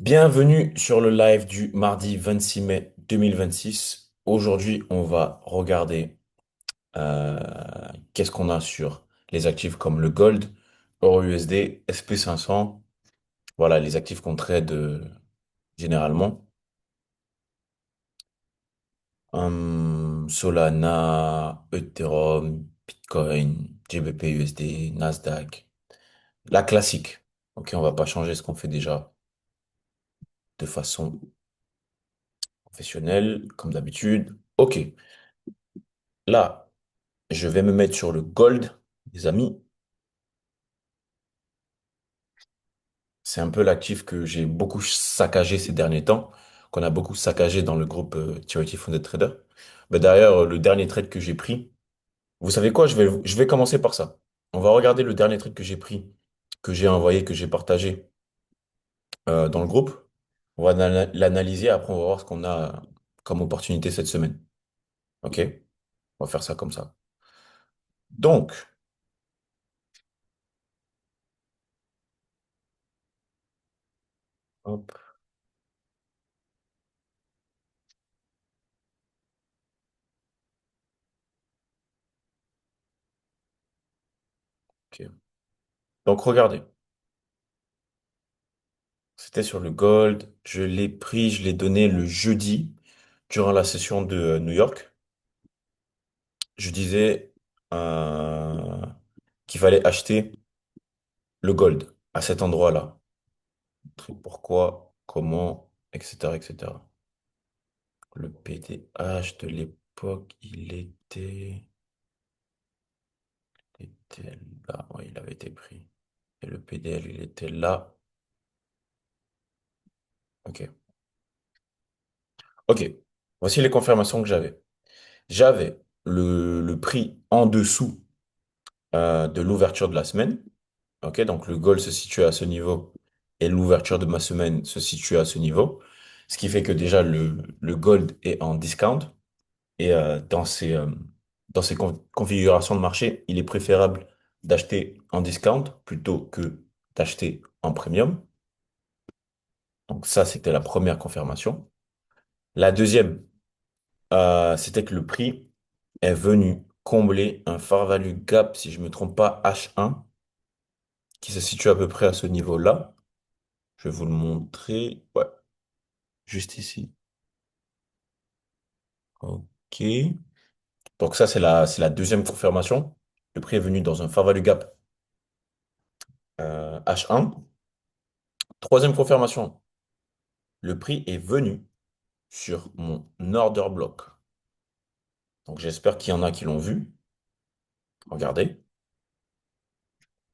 Bienvenue sur le live du mardi 26 mai 2026. Aujourd'hui, on va regarder euh, qu'est-ce qu'on a sur les actifs comme le Gold, Euro USD, SP500. Voilà, les actifs qu'on trade généralement. Solana, Ethereum, Bitcoin, GBP USD, Nasdaq. La classique. Ok, on va pas changer ce qu'on fait déjà de façon professionnelle, comme d'habitude. Ok, là. Je vais me mettre sur le gold, les amis. C'est un peu l'actif que j'ai beaucoup saccagé ces derniers temps, qu'on a beaucoup saccagé dans le groupe Charity Funded Trader. Mais d'ailleurs, le dernier trade que j'ai pris, vous savez quoi? Je vais commencer par ça. On va regarder le dernier trade que j'ai pris, que j'ai envoyé, que j'ai partagé dans le groupe. On va l'analyser, après on va voir ce qu'on a comme opportunité cette semaine. OK? On va faire ça comme ça. Donc, hop, OK. Donc, regardez. C'était sur le gold. Je l'ai pris, je l'ai donné le jeudi durant la session de New York. Je disais qu'il fallait acheter le gold à cet endroit-là. Pourquoi, comment, etc., etc. Le PDH de l'époque, il était là. Oui, il avait été pris. Et le PDL, il était là. Ok. Ok. Voici les confirmations que j'avais. J'avais le prix en dessous de l'ouverture de la semaine. Ok, donc le goal se situe à ce niveau et l'ouverture de ma semaine se situe à ce niveau. Ce qui fait que déjà le gold est en discount et dans ces configurations de marché, il est préférable d'acheter en discount plutôt que d'acheter en premium. Donc ça, c'était la première confirmation. La deuxième, c'était que le prix est venu combler un fair value gap, si je me trompe pas, H1 qui se situe à peu près à ce niveau-là. Je vais vous le montrer. Ouais, juste ici. OK. Donc ça, c'est la deuxième confirmation. Le prix est venu dans un fair value gap H1. Troisième confirmation. Le prix est venu sur mon order block. Donc j'espère qu'il y en a qui l'ont vu. Regardez.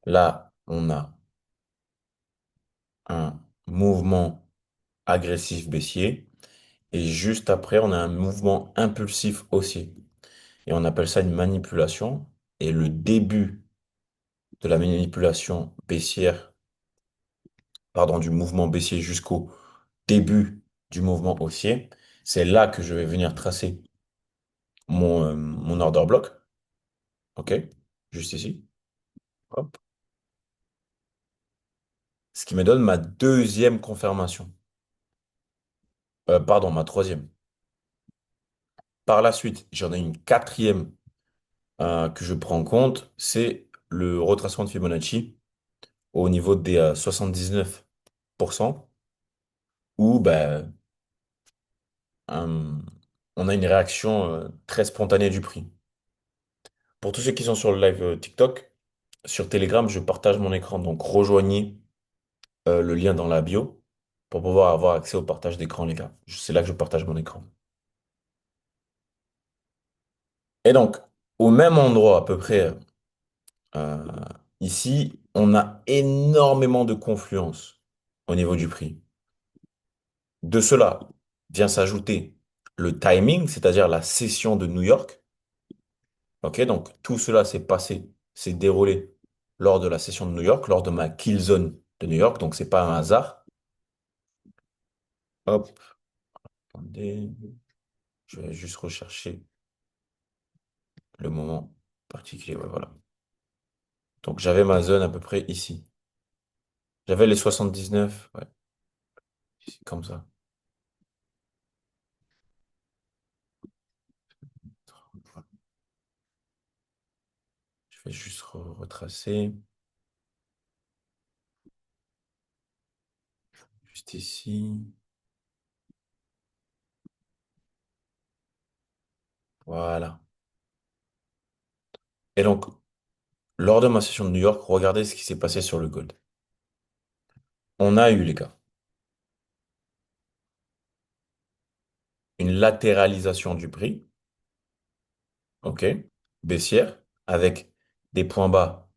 Là, on a un mouvement agressif baissier. Et juste après, on a un mouvement impulsif haussier. Et on appelle ça une manipulation. Et le début de la manipulation baissière, pardon, du mouvement baissier jusqu'au début du mouvement haussier, c'est là que je vais venir tracer mon order block. OK? Juste ici. Hop. Ce qui me donne ma deuxième confirmation. Pardon, ma troisième. Par la suite, j'en ai une quatrième que je prends en compte, c'est le retracement de Fibonacci au niveau des 79%, où ben, euh, on a une réaction très spontanée du prix. Pour tous ceux qui sont sur le live TikTok, sur Telegram, je partage mon écran. Donc rejoignez le lien dans la bio pour pouvoir avoir accès au partage d'écran, les gars. C'est là que je partage mon écran. Et donc, au même endroit à peu près, euh, ici, on a énormément de confluence au niveau du prix. De cela vient s'ajouter le timing, c'est-à-dire la session de New York. Ok, donc tout cela s'est passé, s'est déroulé lors de la session de New York, lors de ma kill zone de New York, donc c'est pas un hasard. Hop, attendez, je vais juste rechercher le moment particulier. Ouais, voilà. Donc j'avais ma zone à peu près ici. J'avais les 79. Ouais. C'est comme ça. Je vais juste retracer. Juste ici. Voilà. Et donc, lors de ma session de New York, regardez ce qui s'est passé sur le gold. On a eu, les gars, une latéralisation du prix, ok, baissière, avec des points bas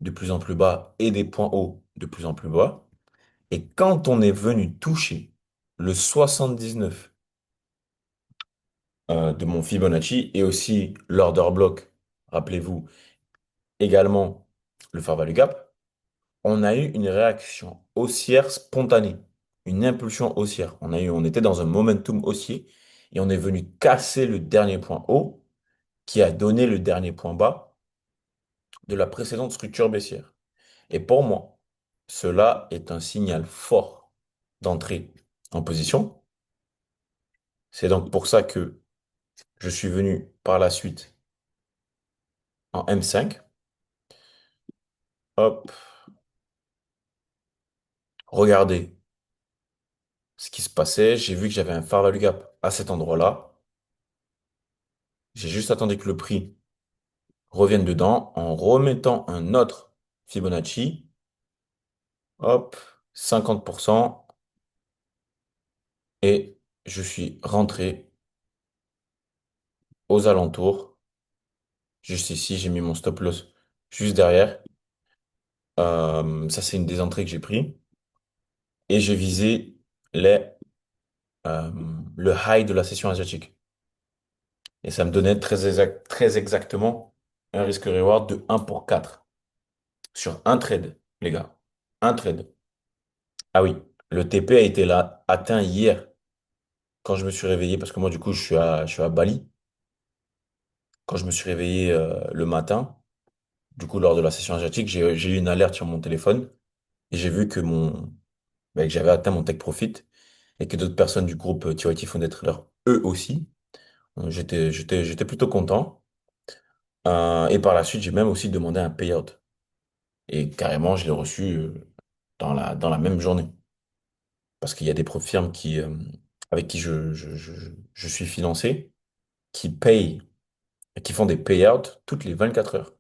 de plus en plus bas et des points hauts de plus en plus bas. Et quand on est venu toucher le 79 de mon Fibonacci et aussi l'order block, rappelez-vous, également le fair value gap, on a eu une réaction haussière spontanée, une impulsion haussière. On était dans un momentum haussier et on est venu casser le dernier point haut qui a donné le dernier point bas de la précédente structure baissière. Et pour moi, cela est un signal fort d'entrée en position. C'est donc pour ça que je suis venu par la suite en M5. Hop, regardez ce qui se passait. J'ai vu que j'avais un fair value gap à cet endroit-là. J'ai juste attendu que le prix revienne dedans en remettant un autre Fibonacci. Hop, 50%. Et je suis rentré aux alentours. Juste ici, j'ai mis mon stop loss juste derrière. Ça, c'est une des entrées que j'ai pris. Et j'ai visé les, euh, le high de la session asiatique. Et ça me donnait très exactement un risque-reward de 1 pour 4 sur un trade, les gars. Un trade. Ah oui, le TP a été là, atteint hier, quand je me suis réveillé, parce que moi, du coup, je suis à Bali. Quand je me suis réveillé le matin, du coup, lors de la session asiatique, j'ai eu une alerte sur mon téléphone et j'ai vu que j'avais atteint mon take profit et que d'autres personnes du groupe TYT Fonded Trader, eux aussi. J'étais plutôt content. Et par la suite, j'ai même aussi demandé un payout. Et carrément, je l'ai reçu dans la même journée. Parce qu'il y a des firmes avec qui je suis financé qui payent, qui font des payouts toutes les 24 heures.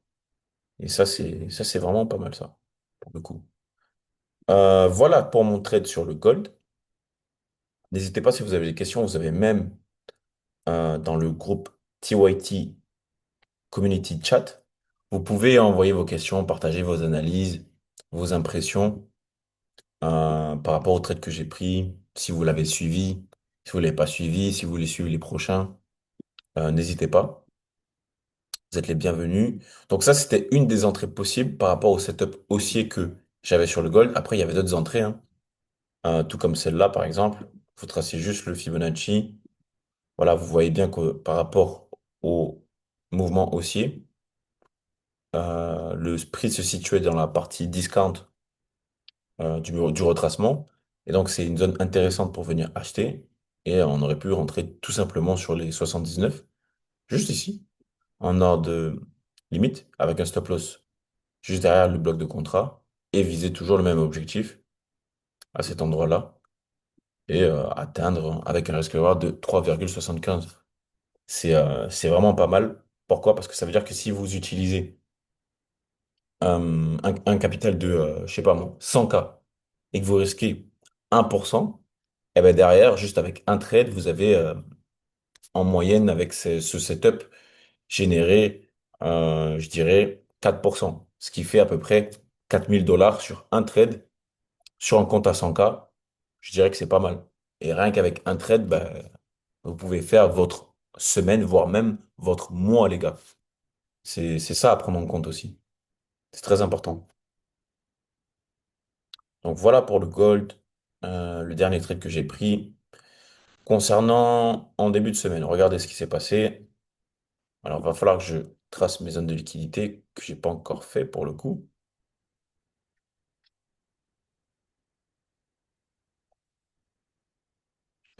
Et ça, c'est vraiment pas mal, ça, pour le coup. Voilà pour mon trade sur le gold. N'hésitez pas si vous avez des questions. Vous avez même dans le groupe TYT Community Chat. Vous pouvez envoyer vos questions, partager vos analyses, vos impressions par rapport au trade que j'ai pris, si vous l'avez suivi, si vous ne l'avez pas suivi, si vous voulez suivre les prochains. N'hésitez pas. Vous êtes les bienvenus. Donc ça, c'était une des entrées possibles par rapport au setup haussier que j'avais sur le gold. Après, il y avait d'autres entrées, hein. Tout comme celle-là, par exemple. Vous tracez juste le Fibonacci. Voilà, vous voyez bien que par rapport au mouvement haussier, le prix se situait dans la partie discount du retracement. Et donc, c'est une zone intéressante pour venir acheter. Et on aurait pu rentrer tout simplement sur les 79, juste ici, en ordre de limite, avec un stop loss juste derrière le bloc de contrat, et viser toujours le même objectif à cet endroit-là, et atteindre avec un risk reward de 3,75. C'est vraiment pas mal. Pourquoi? Parce que ça veut dire que si vous utilisez un capital de, je sais pas moi, 100K et que vous risquez 1%, et ben derrière, juste avec un trade, vous avez en moyenne, avec ce setup, généré, je dirais, 4%. Ce qui fait à peu près 4 000 $ sur un trade, sur un compte à 100K. Je dirais que c'est pas mal. Et rien qu'avec un trade, ben, vous pouvez faire votre semaine, voire même votre mois, les gars. C'est ça à prendre en compte aussi. C'est très important. Donc voilà pour le gold, le dernier trade que j'ai pris. Concernant en début de semaine, regardez ce qui s'est passé. Alors, il va falloir que je trace mes zones de liquidité que j'ai pas encore fait pour le coup.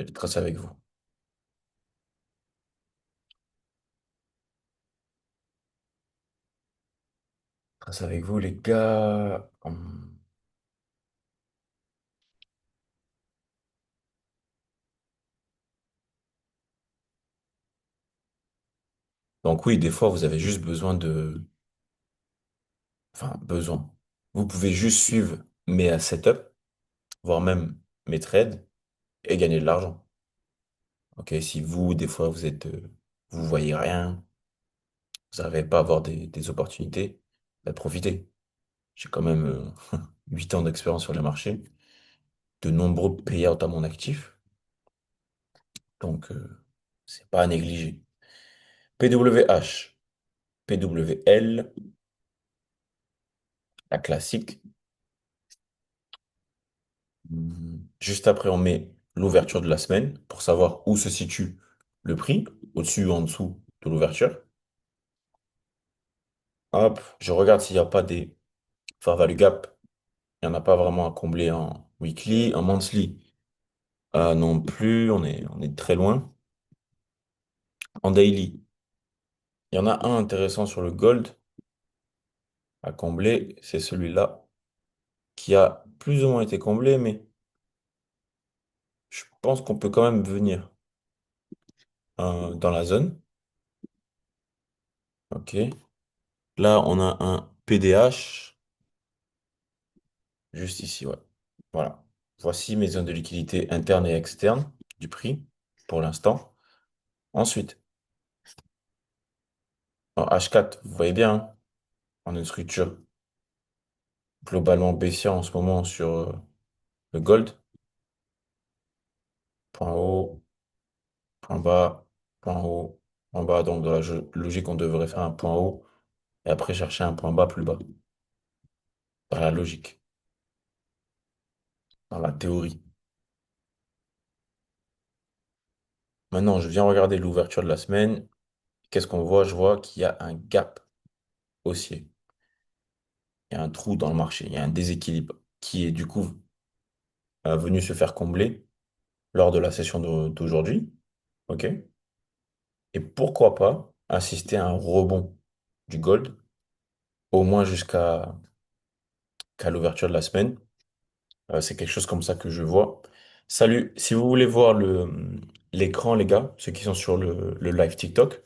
Je vais le tracer avec vous. Trace avec vous, les gars. Donc oui, des fois, vous avez juste besoin de... Enfin, besoin. Vous pouvez juste suivre mes setups, voire même mes trades, et gagner de l'argent. Ok, si vous, des fois, vous voyez rien, vous n'arrivez pas à avoir des opportunités, bah, profitez. J'ai quand même 8 ans d'expérience sur les marchés, de nombreux payouts à mon actif, donc c'est pas à négliger. PWH, PWL, la classique. Juste après, on met l'ouverture de la semaine pour savoir où se situe le prix, au-dessus ou en dessous de l'ouverture. Hop, je regarde s'il n'y a pas des fair value gap. Il n'y en a pas vraiment à combler en weekly, en monthly. Non plus, on est très loin. En daily, il y en a un intéressant sur le gold à combler, c'est celui-là qui a plus ou moins été comblé, mais je pense qu'on peut quand même venir dans la zone. Ok. Là, on a un PDH juste ici, ouais. Voilà. Voici mes zones de liquidité internes et externes du prix pour l'instant. Ensuite, en H4, vous voyez bien, hein, on a une structure globalement baissière en ce moment sur le gold. Point haut, point bas, point haut, point bas. Donc, dans la logique, on devrait faire un point haut et après chercher un point bas plus bas. Dans la logique, dans la théorie. Maintenant, je viens regarder l'ouverture de la semaine. Qu'est-ce qu'on voit? Je vois qu'il y a un gap haussier. Il y a un trou dans le marché. Il y a un déséquilibre qui est du coup venu se faire combler lors de la session d'aujourd'hui. OK? Et pourquoi pas assister à un rebond du gold, au moins qu'à l'ouverture de la semaine. C'est quelque chose comme ça que je vois. Salut, si vous voulez voir l'écran, les gars, ceux qui sont sur le live TikTok,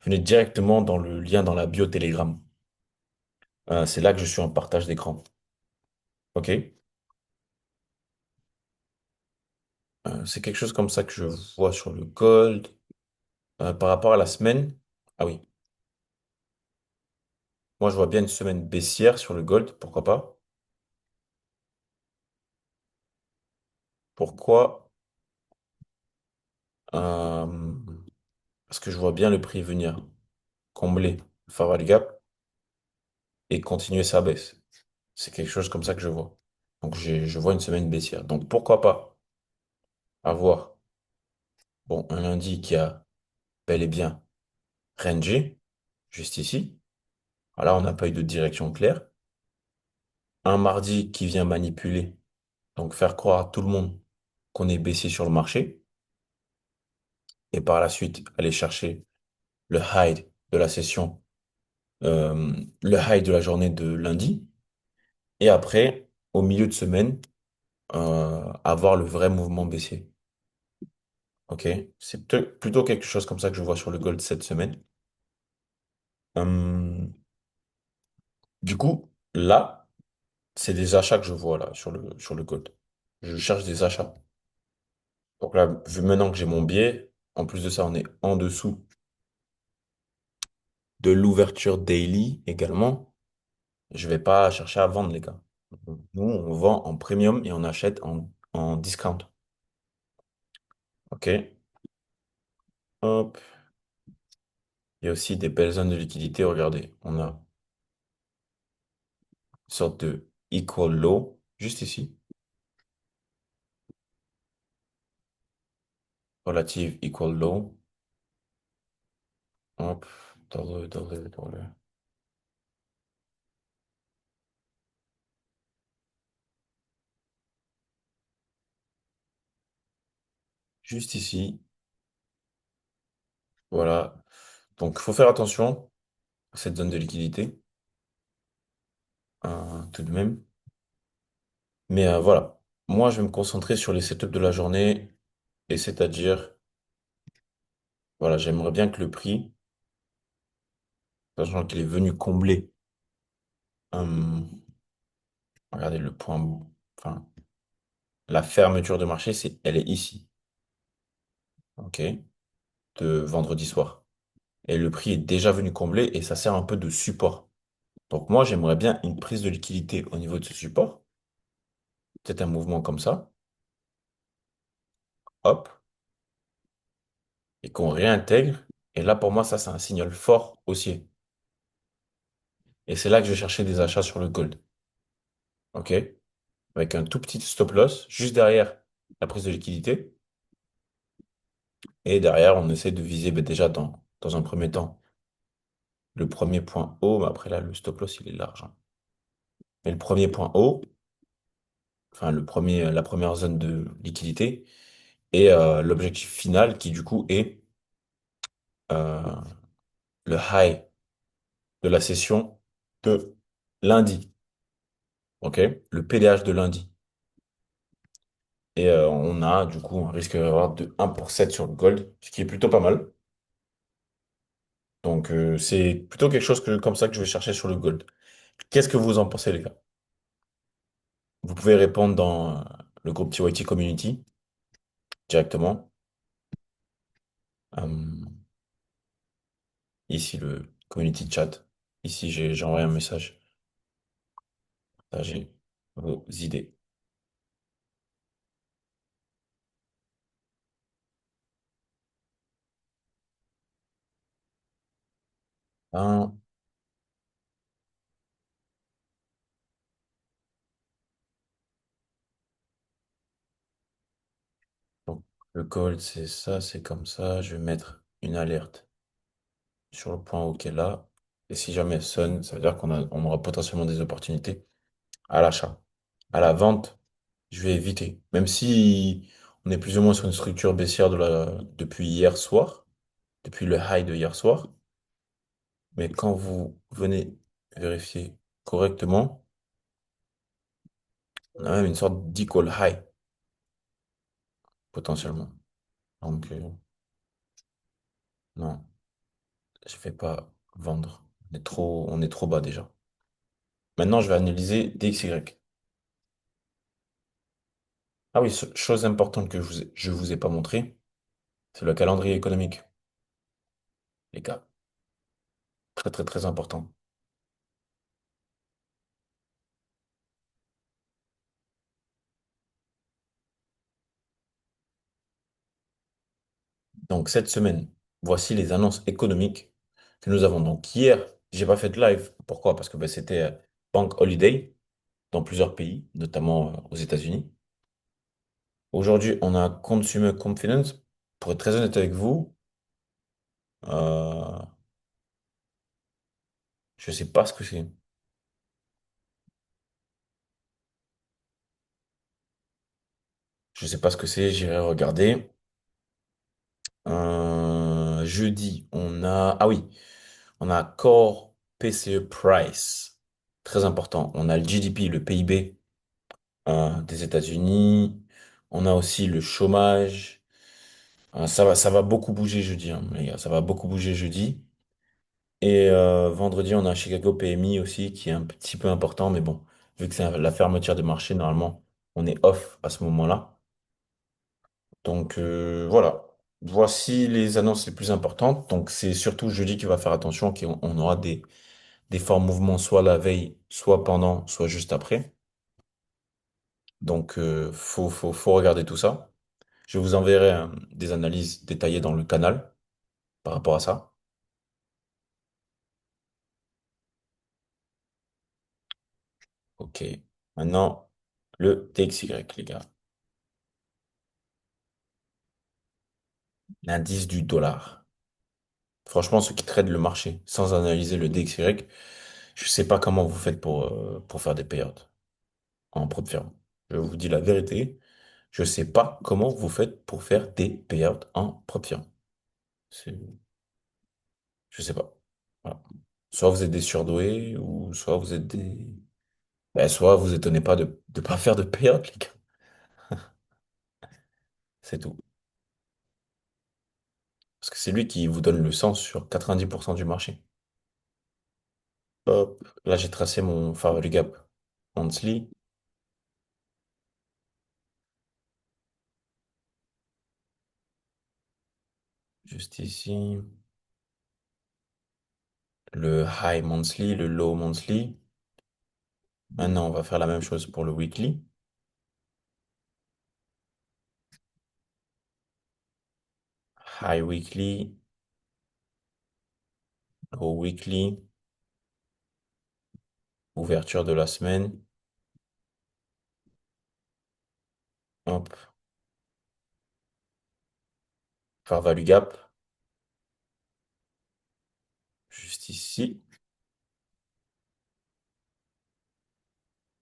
venez directement dans le lien dans la bio Telegram. C'est là que je suis en partage d'écran. OK? C'est quelque chose comme ça que je vois sur le gold. Par rapport à la semaine, ah oui, moi je vois bien une semaine baissière sur le gold, pourquoi pas? Pourquoi? Euh, Parce que je vois bien le prix venir combler le Farwell Gap et continuer sa baisse. C'est quelque chose comme ça que je vois. Donc je vois une semaine baissière. Donc pourquoi pas avoir bon, un lundi qui a bel et bien rangé, juste ici. Voilà, on n'a pas eu de direction claire. Un mardi qui vient manipuler, donc faire croire à tout le monde qu'on est baissier sur le marché. Et par la suite, aller chercher le high de la session, le high de la journée de lundi. Et après, au milieu de semaine, avoir le vrai mouvement baissier. Ok, c'est plutôt quelque chose comme ça que je vois sur le gold cette semaine. Hum, du coup, là, c'est des achats que je vois là sur le gold. Je cherche des achats. Donc là, vu maintenant que j'ai mon biais, en plus de ça, on est en dessous de l'ouverture daily également. Je vais pas chercher à vendre, les gars. Nous, on vend en premium et on achète en discount. OK? Hop. Il y a aussi des belles zones de liquidité. Regardez, on a une sorte de equal low, juste ici. Relative equal low. Hop. Dans le. juste ici. Voilà. Donc, il faut faire attention à cette zone de liquidité, tout de même. Mais voilà. Moi, je vais me concentrer sur les setups de la journée. Et c'est-à-dire, voilà, j'aimerais bien que le prix, sachant qu'il est venu combler, regardez le point, enfin, la fermeture de marché, elle est ici, ok, de vendredi soir. Et le prix est déjà venu combler et ça sert un peu de support. Donc moi, j'aimerais bien une prise de liquidité au niveau de ce support, peut-être un mouvement comme ça, hop, et qu'on réintègre. Et là, pour moi, ça, c'est un signal fort haussier. Et c'est là que je vais chercher des achats sur le gold, ok, avec un tout petit stop loss juste derrière la prise de liquidité. Et derrière, on essaie de viser ben, déjà dans un premier temps le premier point haut, mais après là, le stop loss, il est large, hein. Mais le premier point haut, enfin la première zone de liquidité, et l'objectif final qui du coup est euh, le high de la session de lundi, ok? Le PDH de lundi. Et on a du coup un risque d'avoir de 1 pour 7 sur le gold, ce qui est plutôt pas mal. Donc c'est plutôt quelque chose comme ça que je vais chercher sur le gold. Qu'est-ce que vous en pensez, les gars? Vous pouvez répondre dans le groupe TYT Community directement. Euh, Ici, le community chat. Ici, j'ai envoyé un message. Là, j'ai vos idées. Un, donc, le call, c'est ça, c'est comme ça. Je vais mettre une alerte sur le point OK là. Et si jamais elle sonne, ça veut dire on aura potentiellement des opportunités à l'achat. À la vente, je vais éviter. Même si on est plus ou moins sur une structure baissière depuis hier soir, depuis le high de hier soir. Mais quand vous venez vérifier correctement, on a même une sorte d'equal high, potentiellement. Donc, non, je vais pas vendre. On est trop bas déjà. Maintenant, je vais analyser DXY. Ah oui, chose importante que je vous ai pas montré, c'est le calendrier économique, les gars. Très, très, très important. Donc, cette semaine, voici les annonces économiques que nous avons. Donc, hier, j'ai pas fait de live. Pourquoi? Parce que ben, c'était Bank Holiday dans plusieurs pays, notamment aux États-Unis. Aujourd'hui, on a Consumer Confidence. Pour être très honnête avec vous, euh, je sais pas ce que c'est. Je sais pas ce que c'est, j'irai regarder. Jeudi, ah oui, on a Core PCE Price. Très important. On a le GDP, le PIB des États-Unis. On a aussi le chômage. Ça va beaucoup bouger jeudi, hein, les gars. Ça va beaucoup bouger jeudi. Et vendredi, on a Chicago PMI aussi, qui est un petit peu important, mais bon, vu que c'est la fermeture des marchés, normalement, on est off à ce moment-là. Donc voilà, voici les annonces les plus importantes. Donc c'est surtout jeudi qu'il va faire attention, qu'on aura des forts mouvements soit la veille, soit pendant, soit juste après. Donc faut regarder tout ça. Je vous enverrai des analyses détaillées dans le canal par rapport à ça. Ok. Maintenant, le DXY, les gars. L'indice du dollar. Franchement, ceux qui traitent le marché sans analyser le DXY, je sais pas comment vous faites pour faire des payouts en prod firme. Je vous dis la vérité. Je sais pas comment vous faites pour faire des payouts en propre firme. C'est- Je sais pas. Voilà. Soit vous êtes des surdoués, ou soit vous êtes des... Ben, soit vous étonnez pas de pas faire de payout, les gars. C'est tout. Parce que c'est lui qui vous donne le sens sur 90% du marché. Hop, là j'ai tracé mon favori gap monthly, juste ici. Le high monthly, le low monthly. Maintenant, on va faire la même chose pour le weekly. High weekly, low weekly, ouverture de la semaine. Hop, fair value gap, juste ici.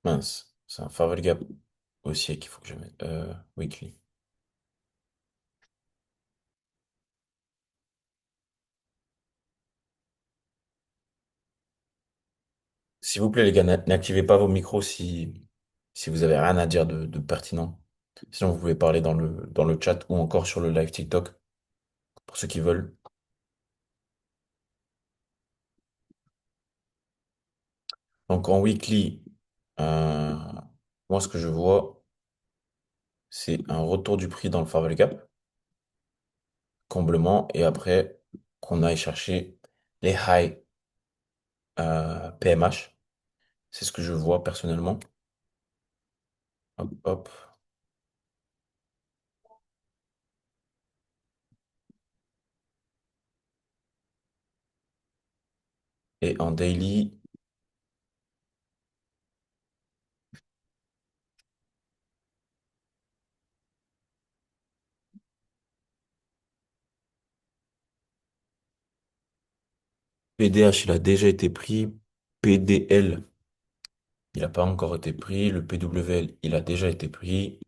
Mince, c'est un fair value gap aussi qu'il faut que je mette. Weekly. S'il vous plaît, les gars, n'activez pas vos micros si vous avez rien à dire de pertinent. Sinon, vous pouvez parler dans le chat ou encore sur le live TikTok pour ceux qui veulent. Donc, en weekly, euh, moi, ce que je vois, c'est un retour du prix dans le fair value gap, comblement, et après, qu'on aille chercher les high PMH. C'est ce que je vois personnellement. Hop, hop. Et en daily, PDH, il a déjà été pris. PDL, il n'a pas encore été pris. Le PWL, il a déjà été pris.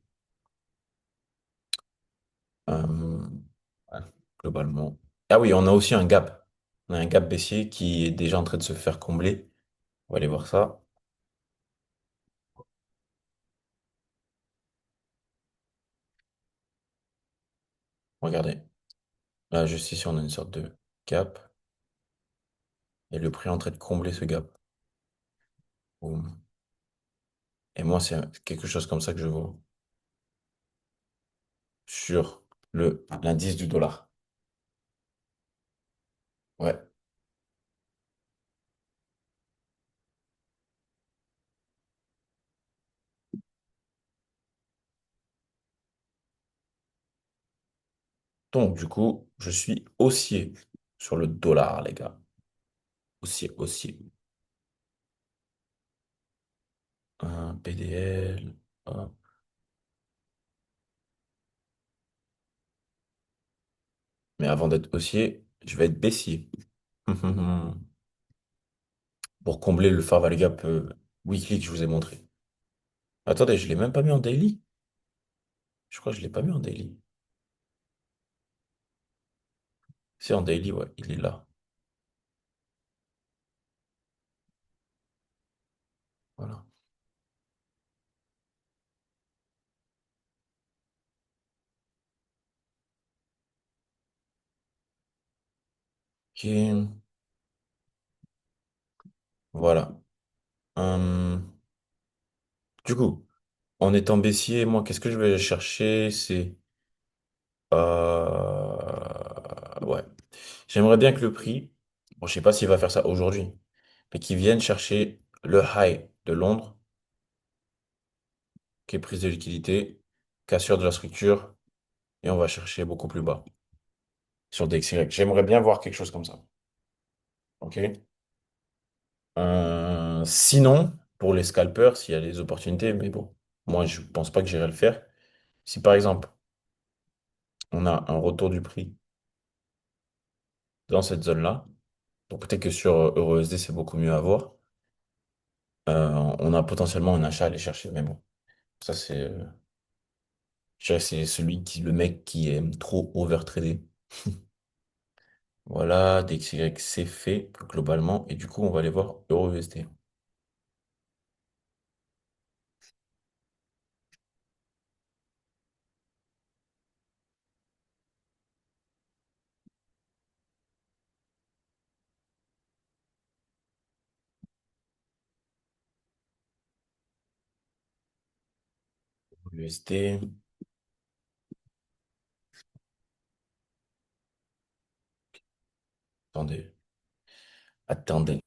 Euh, ouais, globalement. Ah oui, on a aussi un gap. On a un gap baissier qui est déjà en train de se faire combler. On va aller voir ça. Regardez. Là, juste ici, on a une sorte de gap. Et le prix est en train de combler ce gap. Boum. Et moi, c'est quelque chose comme ça que je vois sur l'indice du dollar. Ouais. Donc, du coup, je suis haussier sur le dollar, les gars. Haussier, haussier. Un PDL. Hop. Mais avant d'être haussier, je vais être baissier. Pour combler le fair value gap weekly que je vous ai montré. Attendez, je l'ai même pas mis en daily. Je crois que je l'ai pas mis en daily. C'est en daily, ouais, il est là. Voilà. Ok. Voilà. Hum, du coup, en étant baissier, moi, qu'est-ce que je vais chercher? C'est... Ouais. J'aimerais bien que le prix, bon, je sais pas s'il va faire ça aujourd'hui, mais qu'il vienne chercher le high de Londres, qui est prise de liquidité, cassure de la structure, et on va chercher beaucoup plus bas sur DXY. J'aimerais bien voir quelque chose comme ça. OK? Sinon, pour les scalpers, s'il y a des opportunités, mais bon, moi, je pense pas que j'irai le faire. Si par exemple, on a un retour du prix dans cette zone-là, donc peut-être que sur EURUSD, c'est beaucoup mieux à voir. On a potentiellement un achat à aller chercher, mais bon, ça c'est. Je dirais que c'est le mec qui aime trop overtrader. Voilà, DXY, c'est fait globalement. Et du coup, on va aller voir EURUSD. USD, attendez, attendez.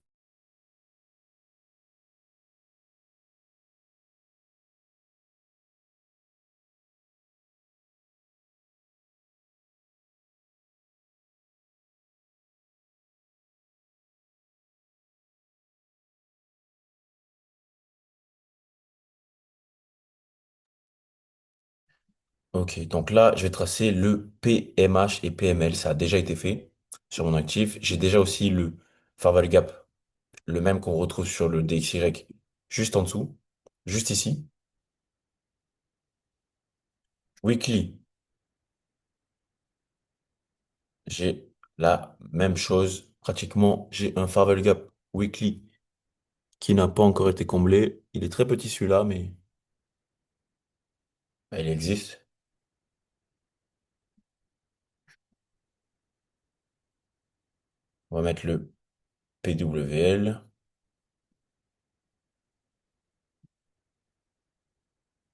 Ok, donc là, je vais tracer le PMH et PML. Ça a déjà été fait sur mon actif. J'ai déjà aussi le Fair Value Gap, le même qu'on retrouve sur le DXY, juste en dessous, juste ici. Weekly, j'ai la même chose. Pratiquement, j'ai un Fair Value Gap weekly qui n'a pas encore été comblé. Il est très petit celui-là, mais bah, il existe. On va mettre le PWL,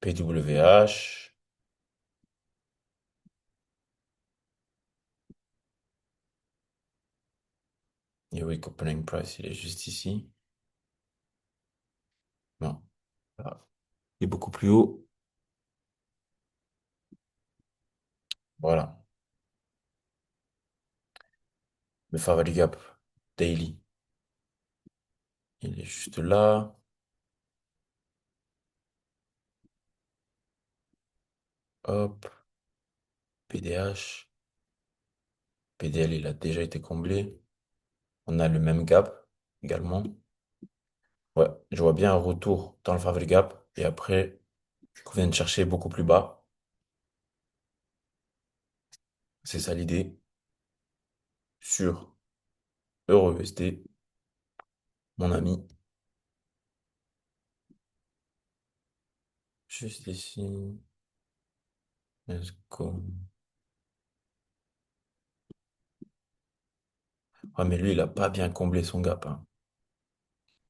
PWH. Et oui, Opening Price, il est juste ici. Non, voilà. Il est beaucoup plus haut. Voilà. Le Fair Value Gap Daily, il est juste là. Hop, PDH. PDL, il a déjà été comblé. On a le même gap également. Ouais, je vois bien un retour dans le Fair Value Gap. Et après, qu'on vienne chercher beaucoup plus bas. C'est ça l'idée. Sur EURUSD, mon ami. Juste ici. Let's go. Ah, mais lui, il a pas bien comblé son gap, hein.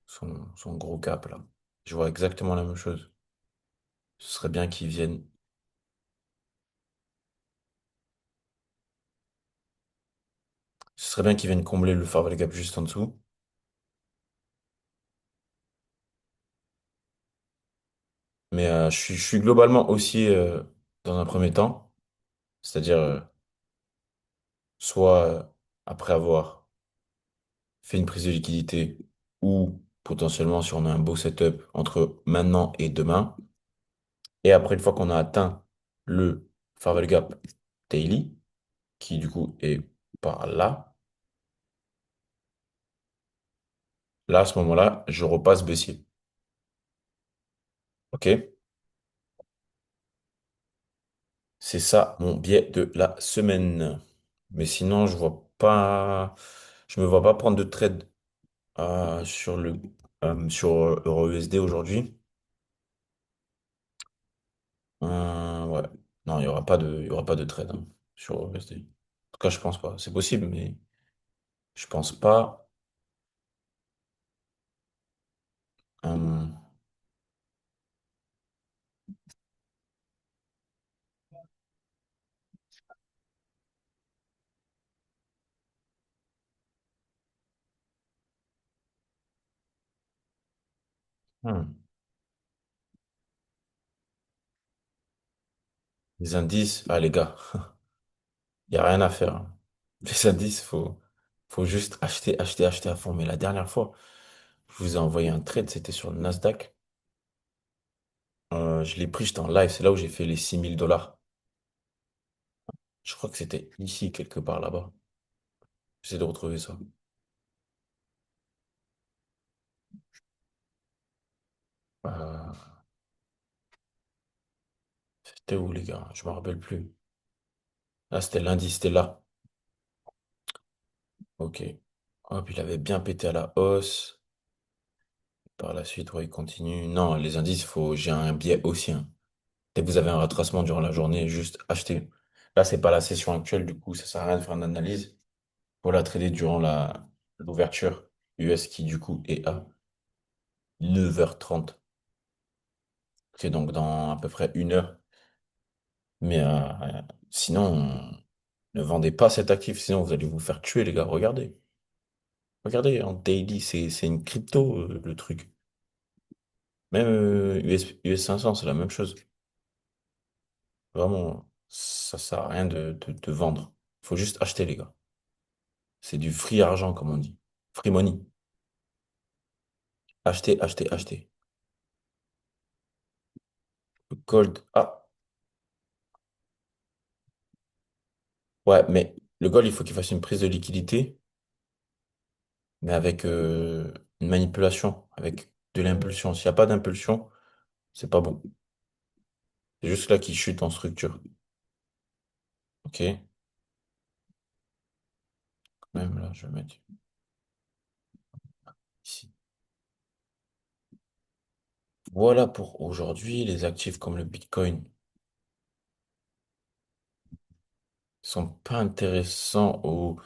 Son gros gap, là. Je vois exactement la même chose. Ce serait bien qu'il vienne. Ce serait bien qu'il vienne combler le Fair Value Gap juste en dessous. Mais je suis globalement aussi dans un premier temps. C'est-à-dire, soit après avoir fait une prise de liquidité ou potentiellement si on a un beau setup entre maintenant et demain. Et après, une fois qu'on a atteint le Fair Value Gap Daily, qui du coup est par là, là, à ce moment-là, je repasse baissier. OK? C'est ça mon biais de la semaine. Mais sinon, je me vois pas prendre de trade sur EURUSD aujourd'hui. Ouais. Non, il y aura pas de trade hein, sur EURUSD. En tout cas, je pense pas. C'est possible, mais je pense pas. Euh, hmm. Les indices, ah les gars, il y a rien à faire, hein. Les indices, faut juste acheter, acheter, acheter à fond. Mais la dernière fois, je vous ai envoyé un trade, c'était sur le Nasdaq. Je l'ai pris, j'étais en live, c'est là où j'ai fait les 6 000 $. Je crois que c'était ici, quelque part là-bas. J'essaie de retrouver ça. Euh, C'était où, les gars? Je me rappelle plus. Ah, c'était lundi, c'était là. Ok. Hop, il avait bien pété à la hausse. Par la suite, ouais, il continue. Non, les indices, j'ai un biais haussien. Dès que vous avez un retracement durant la journée, juste achetez. Là, c'est pas la session actuelle, du coup, ça sert à rien de faire une analyse. Faut la trader durant l'ouverture US qui, du coup, est à 9h30. C'est donc dans à peu près 1 heure. Mais sinon, ne vendez pas cet actif, sinon vous allez vous faire tuer, les gars. Regardez. Regardez, en daily, c'est une crypto, le truc. Même US 500, c'est la même chose. Vraiment, ça sert à rien de vendre. Faut juste acheter, les gars. C'est du free argent, comme on dit. Free money. Acheter, acheter, acheter. Le gold. Ah, ouais, mais le gold, il faut qu'il fasse une prise de liquidité, mais avec une manipulation, avec de l'impulsion. S'il n'y a pas d'impulsion, c'est pas bon. C'est juste là qu'il chute en structure. Ok? Même là, je vais mettre ici. Voilà pour aujourd'hui. Les actifs comme le Bitcoin sont pas intéressants au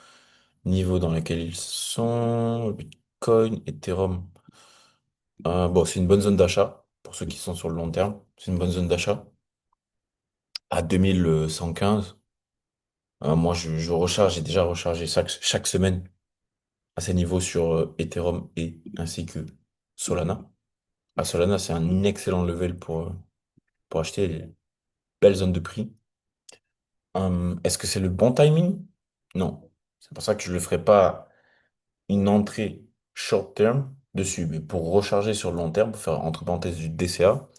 niveau dans lequel ils sont. Bitcoin, Ethereum. Bon, c'est une bonne zone d'achat pour ceux qui sont sur le long terme. C'est une bonne zone d'achat. À 2115. Moi, je recharge, j'ai déjà rechargé chaque semaine à ces niveaux sur Ethereum et ainsi que Solana. Solana, c'est un excellent level pour acheter les belles zones de prix. Est-ce que c'est le bon timing? Non. C'est pour ça que je ne le ferai pas une entrée short term dessus. Mais pour recharger sur le long terme, pour faire entre parenthèses du DCA,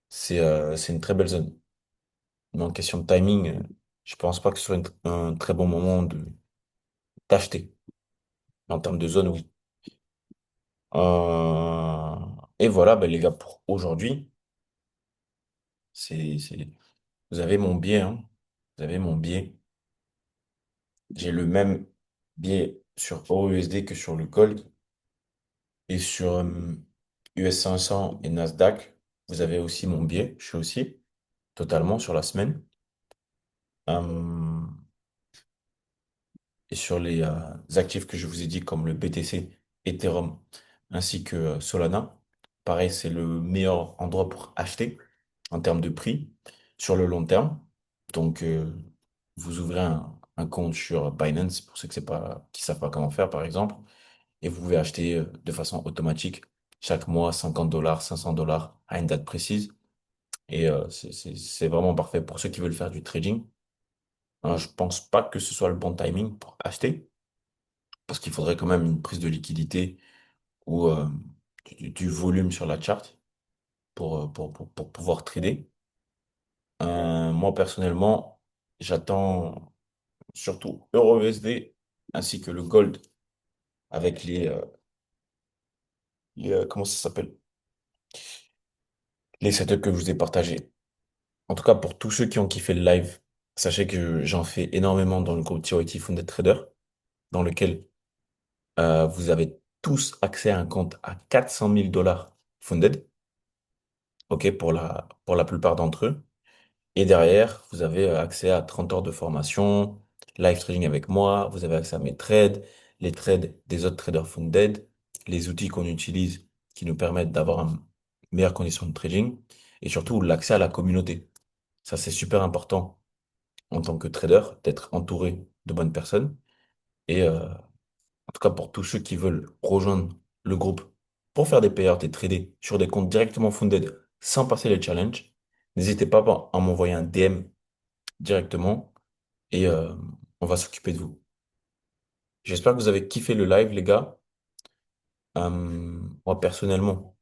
c'est une très belle zone. Mais en question de timing, je pense pas que ce soit un très bon moment d'acheter. En termes de zone, oui. Euh, et voilà, ben, les gars, pour aujourd'hui, c'est, vous avez mon biais, hein. Vous avez mon biais. J'ai le même biais sur EURUSD que sur le Gold. Et sur US 500 et Nasdaq, vous avez aussi mon biais. Je suis aussi totalement sur la semaine. Euh, et sur les actifs que je vous ai dit, comme le BTC, Ethereum, ainsi que Solana, pareil, c'est le meilleur endroit pour acheter en termes de prix sur le long terme. Donc, vous ouvrez un compte sur Binance, pour ceux qui savent pas comment faire, par exemple, et vous pouvez acheter de façon automatique chaque mois 50 dollars, 500 dollars à une date précise. Et c'est vraiment parfait pour ceux qui veulent faire du trading. Je pense pas que ce soit le bon timing pour acheter, parce qu'il faudrait quand même une prise de liquidité ou du volume sur la chart pour pouvoir trader. Moi, personnellement, j'attends surtout EURUSD ainsi que le gold avec comment ça s'appelle? Les setups que je vous ai partagés. En tout cas, pour tous ceux qui ont kiffé le live, sachez que j'en fais énormément dans le groupe TYT Funded Trader, dans lequel vous avez tous accès à un compte à 400 000 dollars funded, ok, pour la plupart d'entre eux. Et derrière, vous avez accès à 30 heures de formation, live trading avec moi, vous avez accès à mes trades, les trades des autres traders funded, les outils qu'on utilise qui nous permettent d'avoir une meilleure condition de trading, et surtout l'accès à la communauté. Ça, c'est super important en tant que trader, d'être entouré de bonnes personnes. Et en tout cas, pour tous ceux qui veulent rejoindre le groupe pour faire des payouts et trader sur des comptes directement funded sans passer les challenges, n'hésitez pas à m'envoyer un DM directement et on va s'occuper de vous. J'espère que vous avez kiffé le live, les gars. Moi, personnellement,